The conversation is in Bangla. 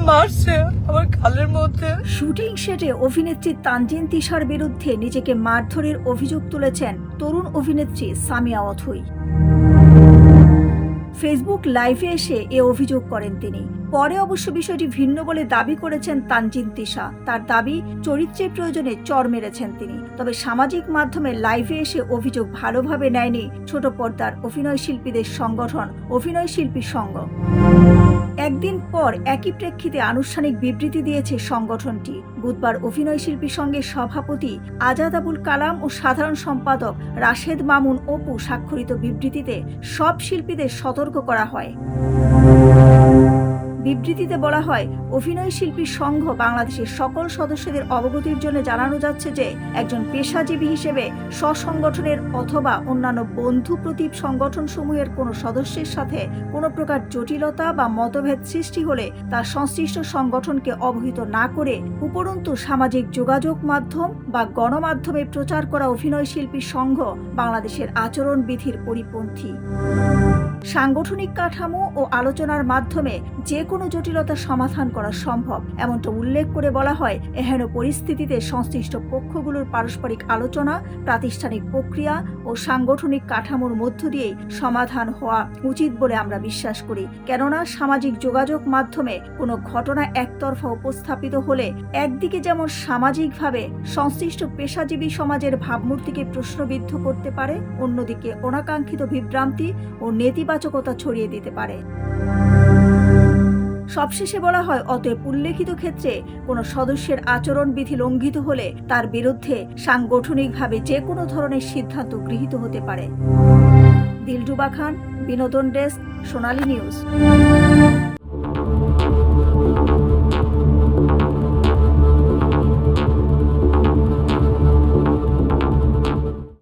মারছে আমার গালের মধ্যে। শুটিং সেটে অভিনেত্রী তানজিন তিশার বিরুদ্ধে নিজেকে মারধরের অভিযোগ তুলেছেন তরুণ অভিনেত্রী সামিয়া অথই। ফেসবুক লাইভে এসে এ অভিযোগ করেন তিনি। পরে অবশ্য বিষয়টি ভিন্ন বলে দাবি করেছেন তানজিন তিশা। তার দাবি, চরিত্রের প্রয়োজনে চর মেরেছেন তিনি। তবে সামাজিক মাধ্যমে লাইভে এসে অভিযোগ ভালোভাবে নেয়নি ছোট পর্দার অভিনয় শিল্পীদের সংগঠন অভিনয় শিল্পী সংঘ। একদিন পর একই প্রেক্ষিতে আনুষ্ঠানিক বিবৃতি দিয়েছে সংগঠনটি। বুধবার অভিনয় শিল্পী সংঘের সভাপতি আজাদ আবুল কালাম ও সাধারণ সম্পাদক রাশেদ মামুন অপু স্বাক্ষরিত বিবৃতিতে সব শিল্পীদের সতর্ক করা হয়। বিবৃতিতে বলা হয়, অভিনয় শিল্পী সংঘ বাংলাদেশের সকল সদস্যদের অবগতির জন্য জানানো যাচ্ছে যে একজন পেশাজীবী হিসেবে স্বসংগঠনের অথবা অন্যান্য বন্ধু প্রতীপ সংগঠনসমূহের কোনো সদস্যের সাথে কোনো প্রকার জটিলতা বা মতভেদ সৃষ্টি হলে তার সংশ্লিষ্ট সংগঠনকে অবহিত না করে উপরন্তু সামাজিক যোগাযোগ মাধ্যম বা গণমাধ্যমে প্রচার করা অভিনয় শিল্পী সংঘ বাংলাদেশের আচরণ বিধির পরিপন্থী। সাংগঠনিক কাঠামো ও আলোচনার মাধ্যমে যে কোনো জটিলতা সমাধান করা সম্ভব, এমনটা উল্লেখ করে বলা হয়, এহেন পরিস্থিতিতে সংশ্লিষ্ট পক্ষগুলোর পারস্পরিক আলোচনা, প্রাতিষ্ঠানিক প্রক্রিয়া ও সাংগঠনিক কাঠামোর মধ্য দিয়েই সমাধান হওয়া উচিত বলে আমরা বিশ্বাস করি। কেননা সামাজিক যোগাযোগ মাধ্যমে কোনো ঘটনা একতরফা উপস্থাপিত হলে একদিকে যেমন সামাজিকভাবে সংশ্লিষ্ট পেশাজীবী সমাজের ভাবমূর্তিকে প্রশ্নবিদ্ধ করতে পারে, অন্যদিকে অনাকাঙ্ক্ষিত বিভ্রান্তি ও নেতিবাচকতা ছড়িয়ে দিতে পারে। সবশেষে বলা হয়, অতএব উল্লেখিত ক্ষেত্রে কোনো সদস্যের আচরণ বিধি লঙ্ঘিত হলে তার বিরুদ্ধে সাংগঠনিকভাবে যে কোনো ধরনের সিদ্ধান্ত গৃহীত হতে পারে। দিলরুবা খান, বিনোদন ডেস্ক, সোনালী নিউজ।